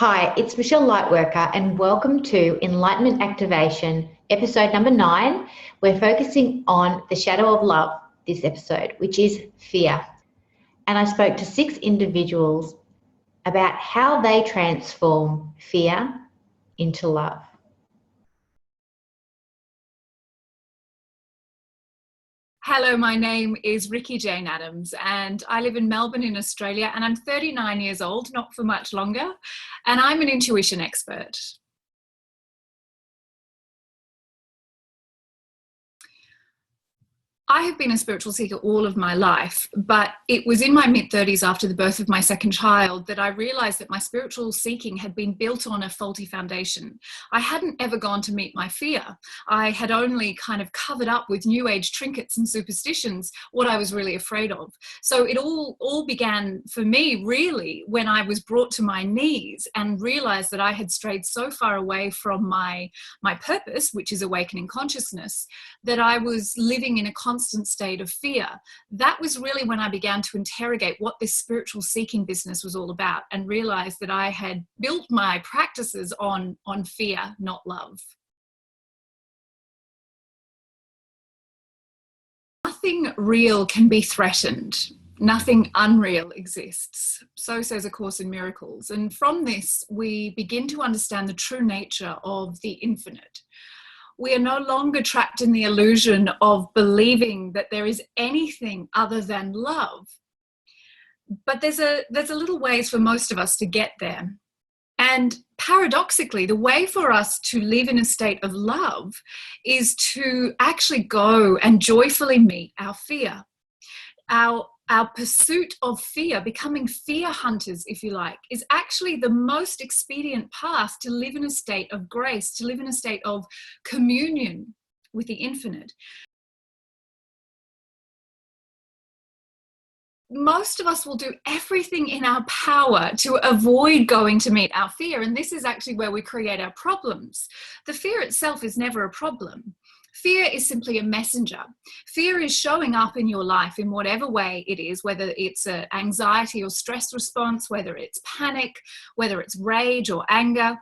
Hi, it's Michelle Lightworker, and welcome to Enlightenment Activation, episode number 9. We're focusing on the shadow of love this episode, which is fear. And I spoke to 6 individuals about how they transform fear into love. Hello, my name is Ricci-Janeadams and I live in Melbourne in Australia, and I'm 39 years old, not for much longer, and I'm an intuition expert. I have been a spiritual seeker all of my life, but it was in my mid-30s after the birth of my second child that I realized that my spiritual seeking had been built on a faulty foundation. I hadn't ever gone to meet my fear. I had only kind of covered up with new age trinkets and superstitions what I was really afraid of. So it all began for me really when I was brought to my knees and realized that I had strayed so far away from my purpose, which is awakening consciousness, that I was living in a constant state of fear. That was really when I began to interrogate what this spiritual seeking business was all about, and realized that I had built my practices on fear, not love. Nothing real can be threatened. Nothing unreal exists. So says A Course in Miracles. And from this, we begin to understand the true nature of the infinite. We are no longer trapped in the illusion of believing that there is anything other than love. But there's a little ways for most of us to get there. And paradoxically, the way for us to live in a state of love is to actually go and joyfully meet our fear. Our pursuit of fear, becoming fear hunters, if you like, is actually the most expedient path to live in a state of grace, to live in a state of communion with the infinite. Most of us will do everything in our power to avoid going to meet our fear, and this is actually where we create our problems. The fear itself is never a problem. Fear is simply a messenger. Fear is showing up in your life in whatever way it is, whether it's an anxiety or stress response, whether it's panic, whether it's rage or anger.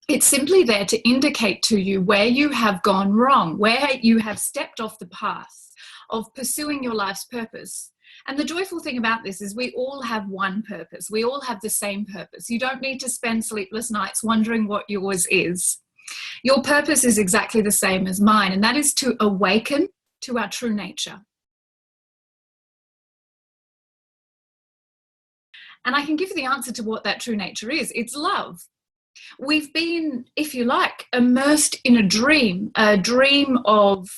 It's simply there to indicate to you where you have gone wrong, where you have stepped off the path of pursuing your life's purpose. And the joyful thing about this is we all have one purpose. We all have the same purpose. You don't need to spend sleepless nights wondering what yours is. Your purpose is exactly the same as mine, and that is to awaken to our true nature. And I can give you the answer to what that true nature is. It's love. We've been, if you like, immersed in a dream of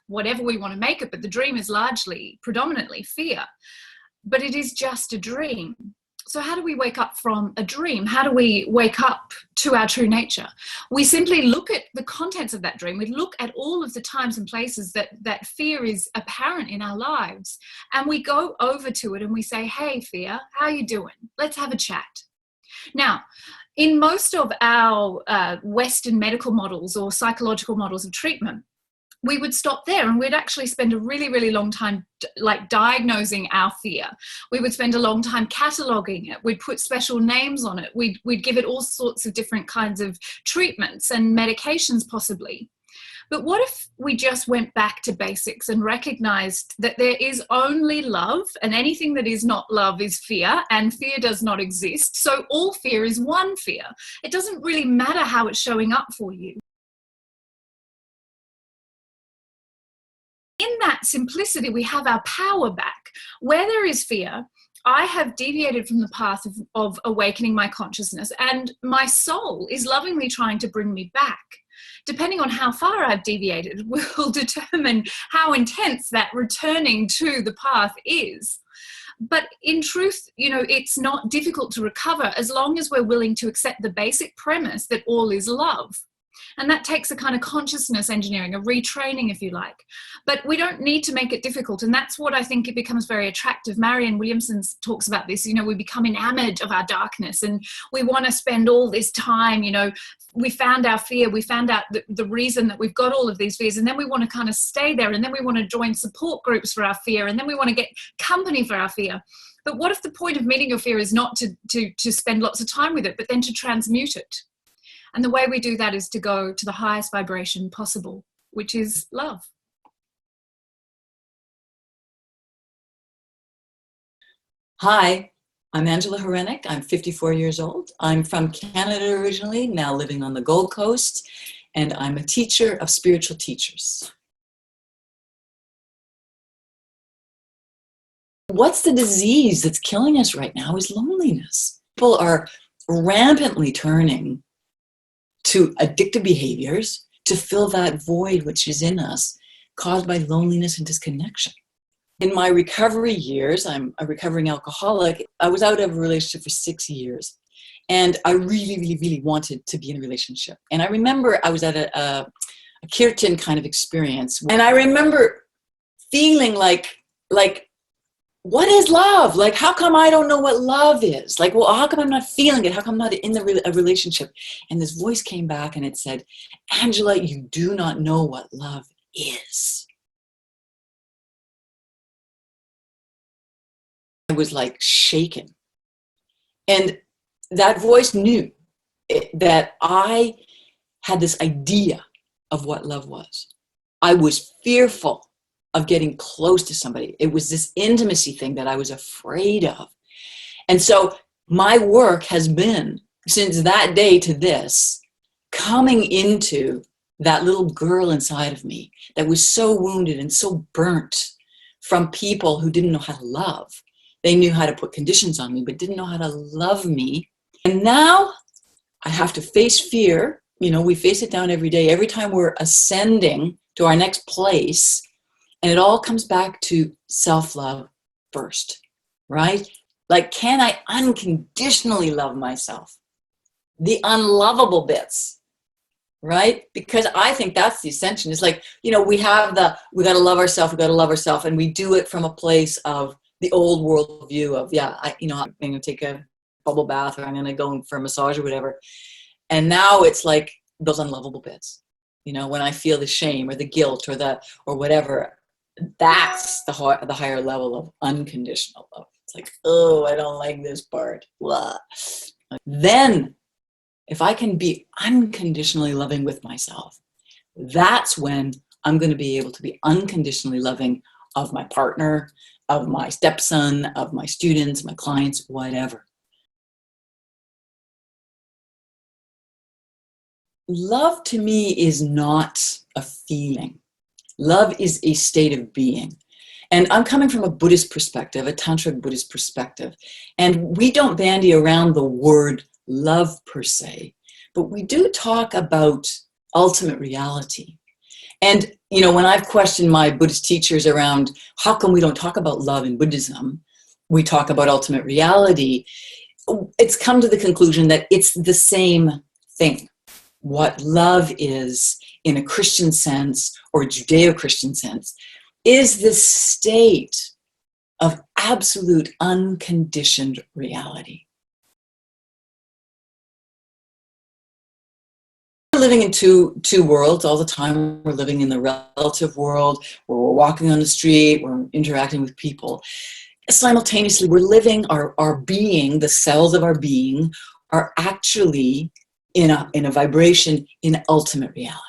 whatever we want to make it, but the dream is largely, predominantly fear. But it is just a dream. So how do we wake up from a dream? How do we wake up to our true nature? We simply look at the contents of that dream. We look at all of the times and places that fear is apparent in our lives. And we go over to it and we say, hey, fear, how you doing? Let's have a chat. Now, in most of our Western medical models or psychological models of treatment, we would stop there and we'd actually spend a really, really long time like diagnosing our fear. We would spend a long time cataloging it. We'd put special names on it. We'd give it all sorts of different kinds of treatments and medications possibly. But what if we just went back to basics and recognized that there is only love, and anything that is not love is fear, and fear does not exist. So all fear is one fear. It doesn't really matter how it's showing up for you. In that simplicity, we have our power back. Where there is fear, I have deviated from the path of awakening my consciousness, and my soul is lovingly trying to bring me back. Depending on how far I've deviated will determine how intense that returning to the path is. But in truth, it's not difficult to recover as long as we're willing to accept the basic premise that all is love. And that takes a kind of consciousness engineering, a retraining, if you like. But we don't need to make it difficult. And that's what I think it becomes very attractive. Marianne Williamson talks about this. You know, we become enamored of our darkness and we want to spend all this time, you know, we found our fear, we found out the reason that we've got all of these fears, and then we want to kind of stay there, and then we want to join support groups for our fear, and then we want to get company for our fear. But what if the point of meeting your fear is not to spend lots of time with it, but then to transmute it? And the way we do that is to go to the highest vibration possible, which is love. Hi, I'm Angela Hryniuk. I'm 54 years old. I'm from Canada originally, now living on the Gold Coast, and I'm a teacher of spiritual teachers. What's the disease that's killing us right now is loneliness. People are rampantly turning to addictive behaviors to fill that void which is in us, caused by loneliness and disconnection. In my recovery years, I'm a recovering alcoholic. I was out of a relationship for 6 years. And I really, really, really wanted to be in a relationship. And I remember I was at a kirtan kind of experience. And I remember feeling like, what is love? Like, how come I don't know what love is? Like, well, how come I'm not feeling it? How come I'm not in a relationship? And this voice came back and it said, Angela, you do not know what love is. I was like shaken. And that voice knew that I had this idea of what love was. I was fearful of getting close to somebody. It was this intimacy thing that I was afraid of. And so my work has been, since that day to this, coming into that little girl inside of me that was so wounded and so burnt from people who didn't know how to love. They knew how to put conditions on me, but didn't know how to love me. And now I have to face fear. You know, we face it down every day, every time we're ascending to our next place. And it all comes back to self-love first, right? Like, can I unconditionally love myself? The unlovable bits, right? Because I think that's the ascension. It's like, you know, we got to love ourselves, and we do it from a place of the old world view of, I'm going to take a bubble bath, or I'm going to go for a massage or whatever. And now it's like those unlovable bits, you know, when I feel the shame or the guilt or whatever, that's the higher level of unconditional love. It's like, oh, I don't like this part. Blah. Then if I can be unconditionally loving with myself, that's when I'm going to be able to be unconditionally loving of my partner, of my stepson, of my students, my clients, whatever. Love to me is not a feeling. Love is a state of being. And I'm coming from a Buddhist perspective, a Tantric Buddhist perspective. And we don't bandy around the word love per se, but we do talk about ultimate reality. And, you know, when I've questioned my Buddhist teachers around how come we don't talk about love in Buddhism, we talk about ultimate reality, it's come to the conclusion that it's the same thing. What love is in a Christian sense or a Judeo-Christian sense is the state of absolute unconditioned reality. We're living in two worlds all the time. We're living in the relative world where we're walking on the street, we're interacting with people. Simultaneously, we're living our being, the cells of our being are actually in a vibration in ultimate reality.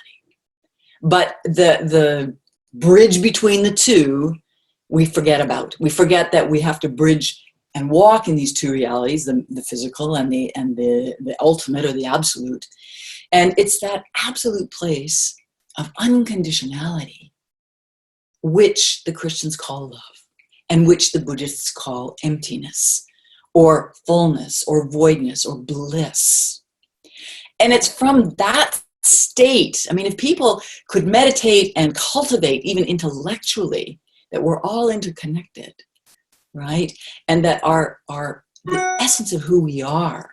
But the bridge between the two, we forget about. We forget that we have to bridge and walk in these two realities, the physical and the ultimate or the absolute. And it's that absolute place of unconditionality, which the Christians call love, and which the Buddhists call emptiness, or fullness, or voidness, or bliss. And it's from that state, I mean, if people could meditate and cultivate, even intellectually, that we're all interconnected, right? And that the essence of who we are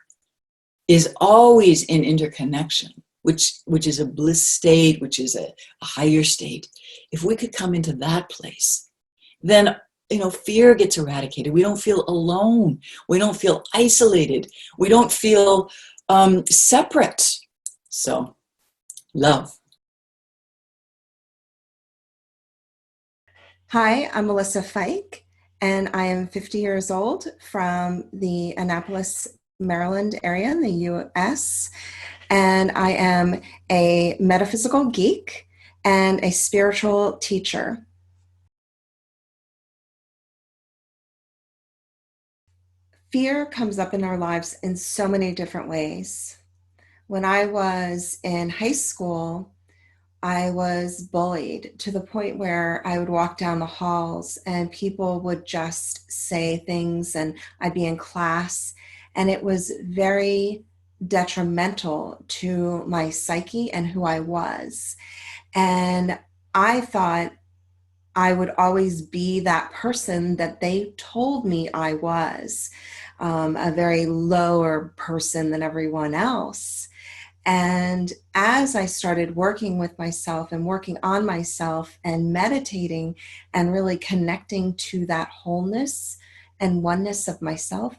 is always in interconnection. which is a bliss state, which is a higher state, if we could come into that place, then fear gets eradicated. We don't feel alone. We don't feel isolated. We don't feel separate. So, love. Hi, I'm Melissa Feick, and I am 50 years old from the Annapolis, Maryland area in the US. And I am a metaphysical geek and a spiritual teacher. Fear comes up in our lives in so many different ways. When I was in high school, I was bullied to the point where I would walk down the halls and people would just say things, and I'd be in class, and it was very detrimental to my psyche and who I was. And I thought I would always be that person that they told me I was, a very lower person than everyone else. And as I started working with myself and working on myself and meditating and really connecting to that wholeness and oneness of myself,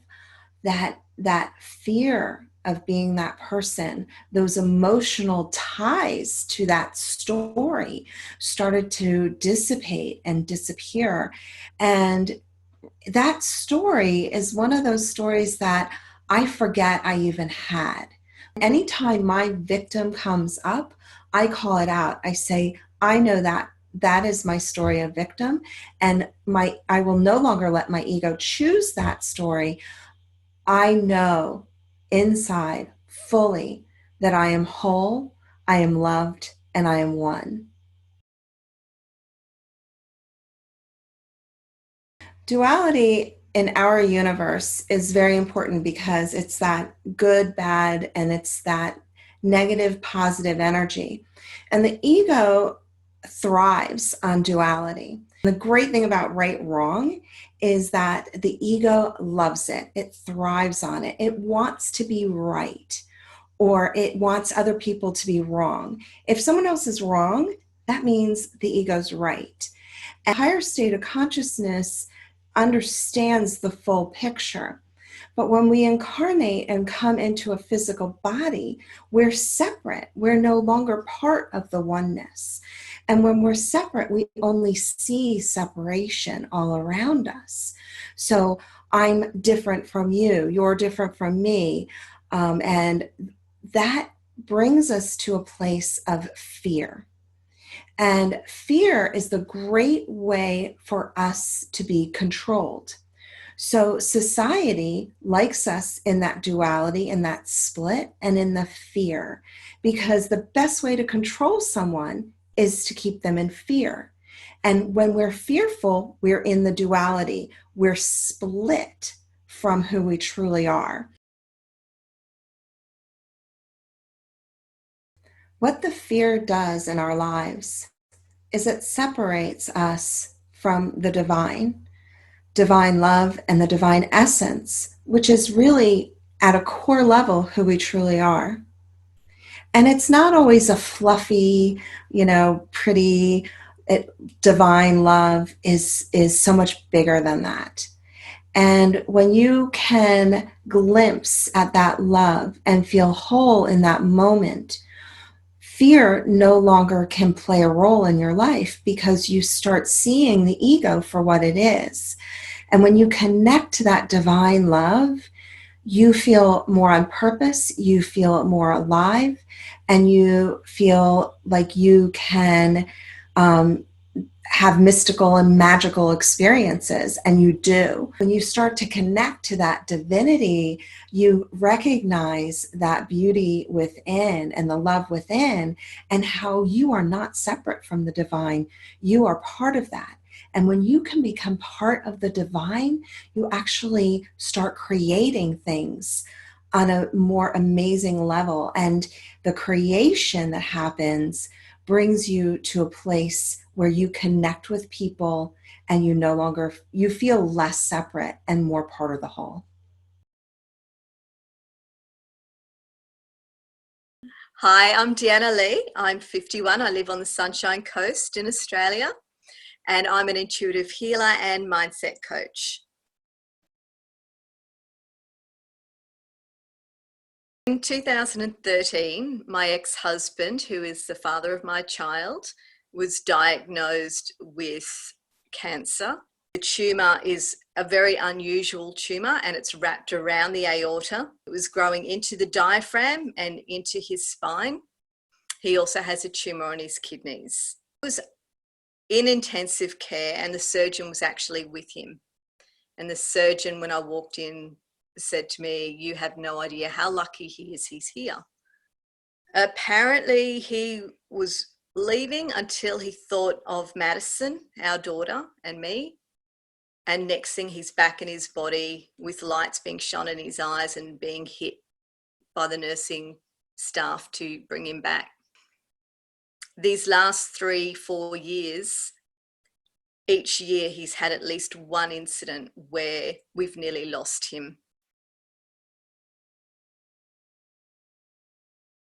that fear of being that person, those emotional ties to that story started to dissipate and disappear. And that story is one of those stories that I forget I even had. Anytime my victim comes up, I call it out. I say, I know that is my story of victim, and I will no longer let my ego choose that story. I know inside fully that I am whole, I am loved, and I am one. Duality in our universe is very important because it's that good, bad, and it's that negative, positive energy. And the ego thrives on duality. The great thing about right, wrong is that the ego loves it. It thrives on it. It wants to be right, or it wants other people to be wrong. If someone else is wrong, that means the ego's right. A higher state of consciousness understands the full picture. But when we incarnate and come into a physical body, we're separate. We're no longer part of the oneness. And when we're separate, we only see separation all around us. So I'm different from you, you're different from me. And that brings us to a place of fear. And fear is the great way for us to be controlled. So society likes us in that duality, in that split, and in the fear, because the best way to control someone is to keep them in fear. And when we're fearful, we're in the duality. We're split from who we truly are. What the fear does in our lives is it separates us from the divine love and the divine essence, which is really at a core level who we truly are. And it's not always a fluffy, pretty, divine love is so much bigger than that. And when you can glimpse at that love and feel whole in that moment, fear no longer can play a role in your life because you start seeing the ego for what it is. And when you connect to that divine love, you feel more on purpose, you feel more alive, and you feel like you can have mystical and magical experiences, and you do. When you start to connect to that divinity, you recognize that beauty within and the love within, and how you are not separate from the divine. You are part of that. And when you can become part of the divine, you actually start creating things on a more amazing level. And the creation that happens brings you to a place where you connect with people and you feel less separate and more part of the whole. Hi, I'm Deanna Lee. I'm 51. I live on the Sunshine Coast in Australia, and I'm an intuitive healer and mindset coach. In 2013, my ex-husband, who is the father of my child, was diagnosed with cancer. The tumour is a very unusual tumour and it's wrapped around the aorta. It was growing into the diaphragm and into his spine. He also has a tumour on his kidneys. He was in intensive care and the surgeon was actually with him. And the surgeon, when I walked in, said to me, "You have no idea how lucky he is, he's here." Apparently he was leaving until he thought of Madison, our daughter, and me. And next thing he's back in his body with lights being shone in his eyes and being hit by the nursing staff to bring him back. These last 3-4 years, each year he's had at least one incident where we've nearly lost him.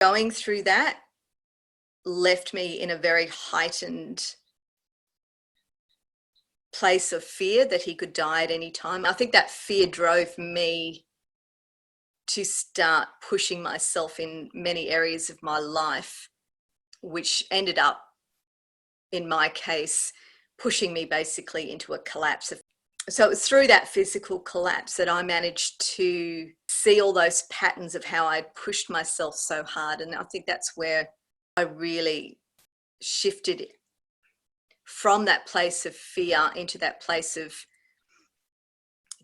Going through that left me in a very heightened place of fear that he could die at any time. I think that fear drove me to start pushing myself in many areas of my life, which ended up, in my case, pushing me basically into a collapse. So it was through that physical collapse that I managed to see all those patterns of how I pushed myself so hard. And I think that's where I really shifted from that place of fear into that place of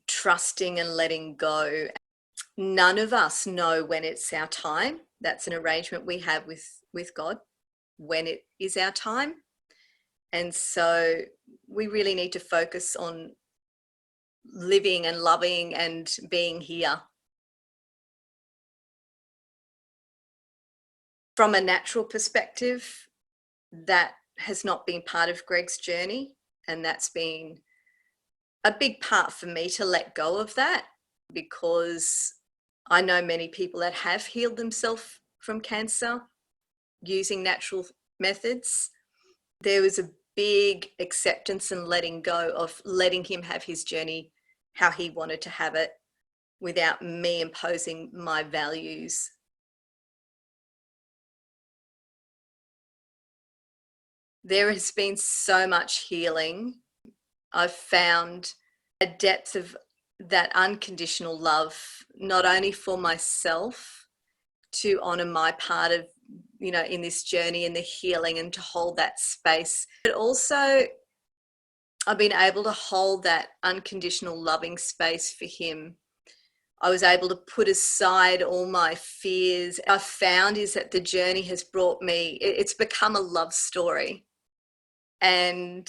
trusting and letting go. None of us know when it's our time. That's an arrangement we have with God, when it is our time. And so we really need to focus on living and loving and being here. From a natural perspective, that has not been part of Greg's journey, and that's been a big part for me to let go of that, because I know many people that have healed themselves from cancer using natural methods. There was a big acceptance and letting go of letting him have his journey how he wanted to have it without me imposing my values. There has been so much healing. I've found a depth of that unconditional love, not only for myself, to honor my part of, in this journey and the healing and to hold that space, but also I've been able to hold that unconditional loving space for him. I was able to put aside all my fears. I found is that the journey has brought me, it's become a love story. And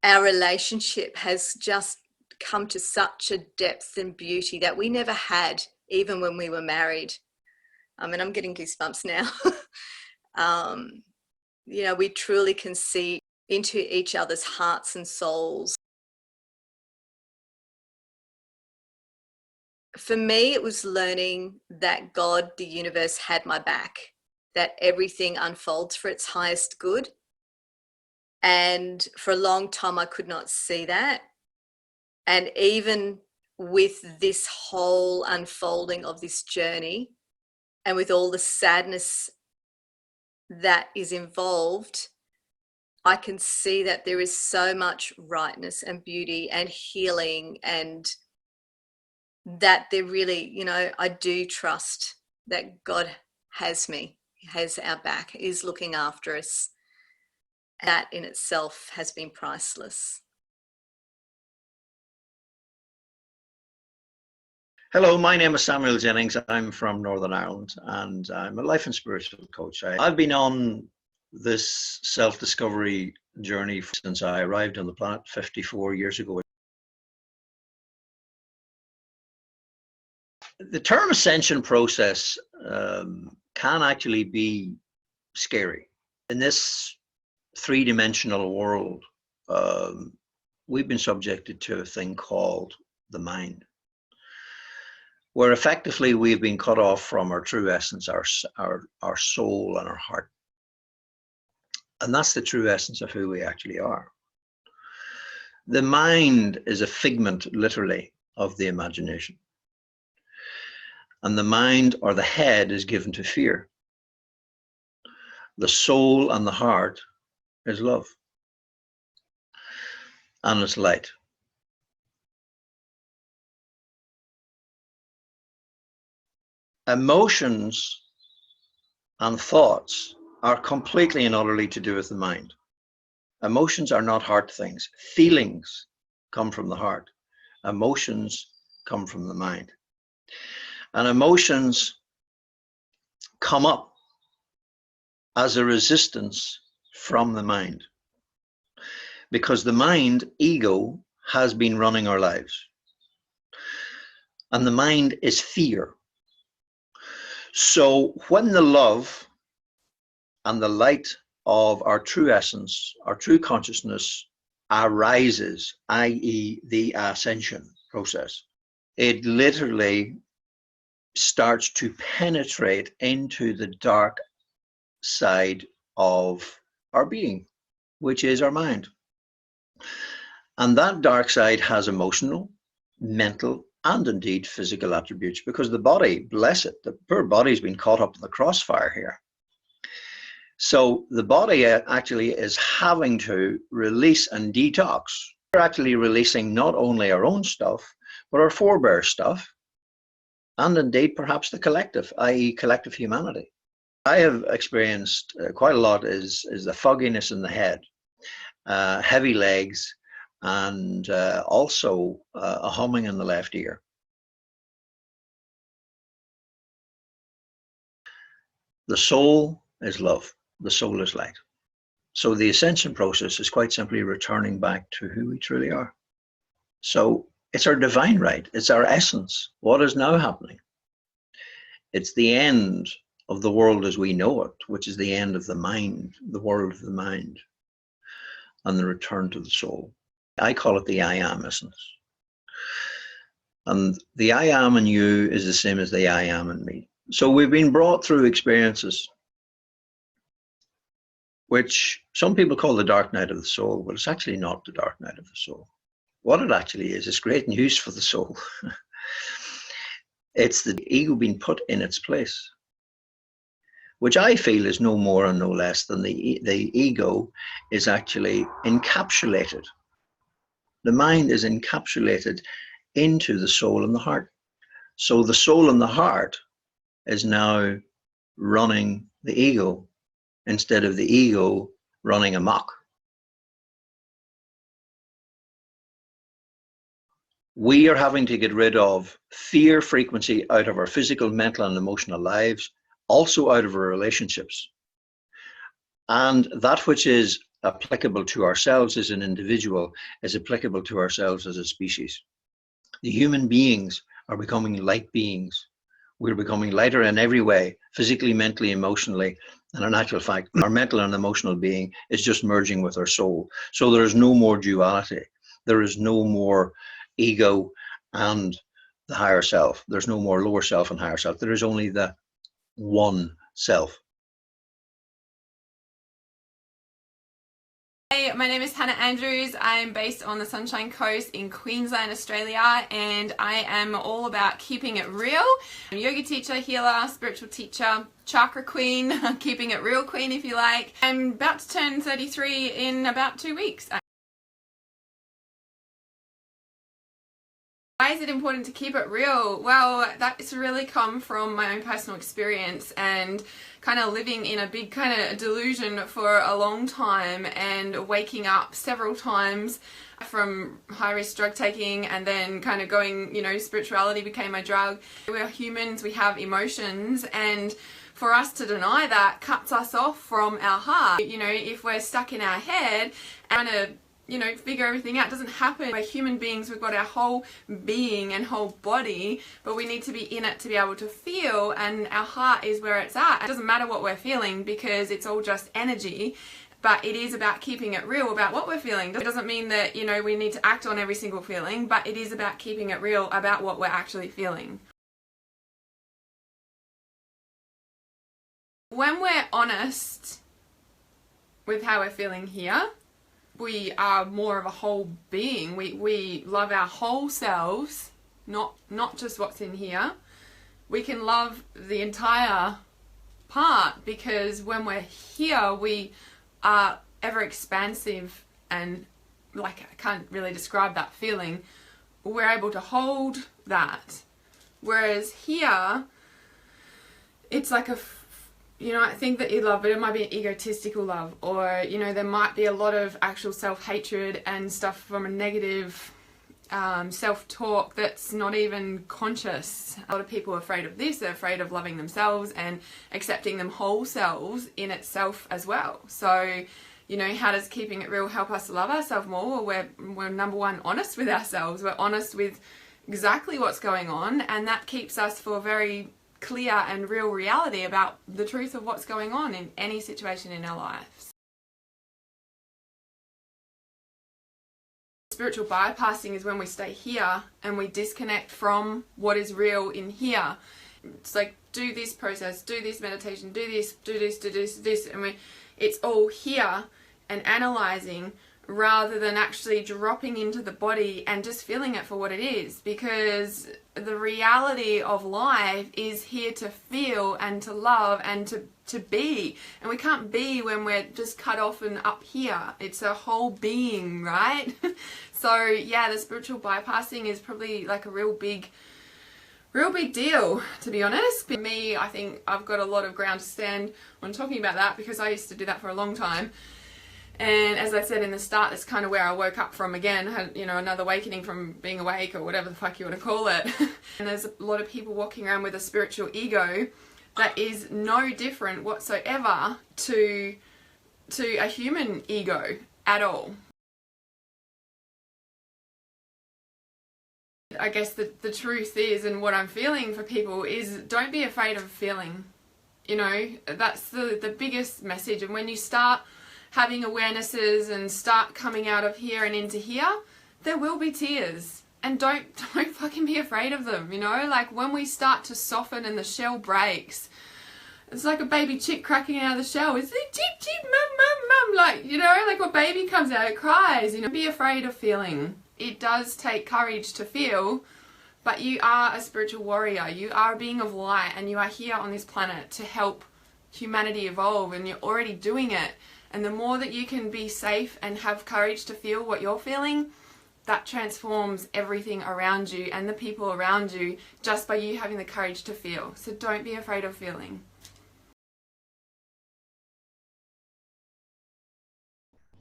our relationship has just come to such a depth and beauty that we never had, even when we were married. I mean, I'm getting goosebumps now. We truly can see into each other's hearts and souls. For me, it was learning that God, the universe, had my back, that everything unfolds for its highest good. And for a long time, I could not see that. And even with this whole unfolding of this journey, and with all the sadness that is involved, I can see that there is so much rightness and beauty and healing, and that there really, I do trust that God has me, has our back, is looking after us. That in itself has been priceless. Hello, my name is Samuel Jennings. I'm from Northern Ireland and I'm a life and spiritual coach. I've been on this self-discovery journey since I arrived on the planet 54 years ago. The term ascension process can actually be scary. In this three-dimensional world, we've been subjected to a thing called the mind. where effectively we've been cut off from our true essence, our soul and our heart. And that's the true essence of who we actually are. The mind is a figment, literally, of the imagination. And the mind, or the head, is given to fear. The soul and the heart is love. And it's light. Emotions and thoughts are completely and utterly to do with the mind. Emotions are not heart things. Feelings come from the heart. Emotions come from the mind. And emotions come up as a resistance from the mind. Because the mind, ego, has been running our lives. And the mind is fear. So when the love and the light of our true essence, our true consciousness arises, i.e. the ascension process, it literally starts to penetrate into the dark side of our being, which is our mind. And that dark side has emotional, mental, and indeed physical attributes, because the body, bless it, the poor body's been caught up in the crossfire here. So the body actually is having to release and detox. We're actually releasing not only our own stuff, but our forebear stuff, and indeed perhaps the collective, i.e. collective humanity. I have experienced quite a lot is the fogginess in the head, heavy legs, and also a humming in the left ear. The soul is love. The soul is light. So the ascension process is quite simply returning back to who we truly are. So it's our divine right. It's our essence. What is now happening? It's the end of the world as we know it, which is the end of the mind, the world of the mind, and the return to the soul. I call it the I am essence. And the I am in you is the same as the I am in me. So we've been brought through experiences which some people call the dark night of the soul, but it's actually not the dark night of the soul. What it actually is great news for the soul. It's the ego being put in its place, which I feel is no more and no less than the ego is actually encapsulated. The mind is encapsulated into the soul and the heart. So the soul and the heart is now running the ego instead of the ego running amok. We are having to get rid of fear frequency out of our physical, mental, and emotional lives, also out of our relationships. And that which is applicable to ourselves as an individual is applicable to ourselves as a species. The human beings are becoming light beings. We're becoming lighter in every way, physically, mentally, emotionally. And in actual fact, our mental and emotional being is just merging with our soul. So there is no more duality. There is no more ego and the higher self. There's no more lower self and higher self. There is only the one self. Hey, my name is Hannah Andrews. I'm based on the Sunshine Coast in Queensland, Australia, and I am all about keeping it real. I'm a yoga teacher, healer, spiritual teacher, chakra queen, keeping it real queen if you like. I'm about to turn 33 in about 2 weeks. Why is it important to keep it real? Well, that's really come from my own personal experience and kind of living in a big kind of delusion for a long time and waking up several times from high-risk drug taking and then kind of going, spirituality became my drug. We're humans, we have emotions, and for us to deny that cuts us off from our heart. If we're stuck in our head and figure everything out, it doesn't happen. We're human beings, we've got our whole being and whole body, but we need to be in it to be able to feel, and our heart is where it's at. It doesn't matter what we're feeling because it's all just energy, but it is about keeping it real about what we're feeling. It doesn't mean that, we need to act on every single feeling, but it is about keeping it real about what we're actually feeling. When we're honest with how we're feeling here, we are more of a whole being. We love our whole selves, not just what's in here. We can love the entire part, because when we're here, we are ever expansive, and like, I can't really describe that feeling. We're able to hold that. Whereas here, it's like I think that you love, but it might be an egotistical love, or, there might be a lot of actual self-hatred and stuff from a negative self-talk that's not even conscious. A lot of people are afraid of this. They're afraid of loving themselves and accepting them whole selves in itself as well. So, how does keeping it real help us to love ourselves more? Well, we're number one, honest with ourselves. We're honest with exactly what's going on, and that keeps us for a very clear and real reality about the truth of what's going on in any situation in our lives. Spiritual bypassing is when we stay here and we disconnect from what is real in here. It's like, do this process, do this meditation, do this, and it's all here and analyzing, rather than actually dropping into the body and just feeling it for what it is, because the reality of life is here to feel and to love and to be, and we can't be when we're just cut off and up here. It's a whole being, right? So yeah, the spiritual bypassing is probably like a real big deal, to be honest. For me, I think I've got a lot of ground to stand on talking about that, because I used to do that for a long time. And as I said in the start, that's kind of where I woke up from again. Had, another awakening from being awake, or whatever the fuck you want to call it. And there's a lot of people walking around with a spiritual ego that is no different whatsoever to a human ego at all. I guess the truth is, and what I'm feeling for people is, don't be afraid of feeling. That's the biggest message. And when you start having awarenesses and start coming out of here and into here, there will be tears. And don't fucking be afraid of them, Like, when we start to soften and the shell breaks, it's like a baby chick cracking out of the shell. It's like, cheep, cheep, mum, like, like a baby comes out, it cries, Be afraid of feeling. It does take courage to feel, but you are a spiritual warrior. You are a being of light, and you are here on this planet to help humanity evolve, and you're already doing it. And the more that you can be safe and have courage to feel what you're feeling, that transforms everything around you and the people around you, just by you having the courage to feel. So don't be afraid of feeling.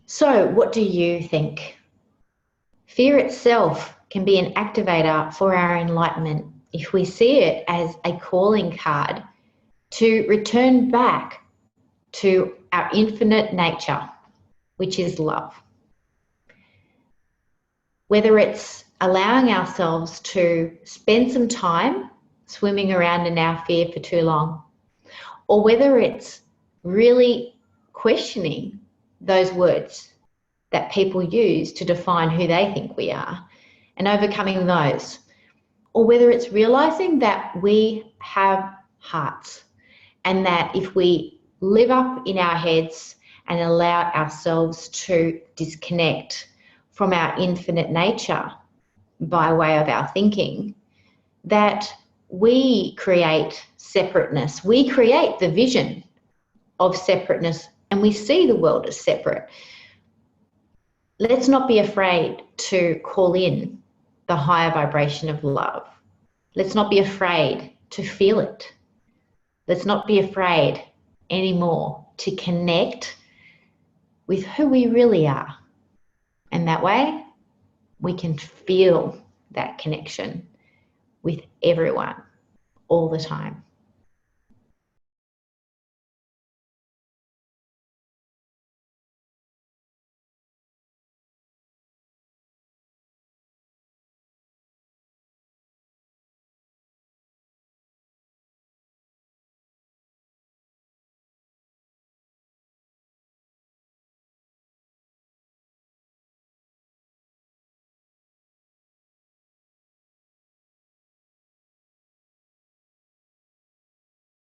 So what do you think? Fear itself can be an activator for our enlightenment if we see it as a calling card to return back to our infinite nature, which is love. Whether it's allowing ourselves to spend some time swimming around in our fear for too long, or whether it's really questioning those words that people use to define who they think we are and overcoming those, or whether it's realizing that we have hearts, and that if we live up in our heads and allow ourselves to disconnect from our infinite nature by way of our thinking, that we create separateness. We create the vision of separateness, and we see the world as separate. Let's not be afraid to call in the higher vibration of love. Let's not be afraid to feel it. Let's not be afraid anymore to connect with who we really are. And that way, we can feel that connection with everyone all the time.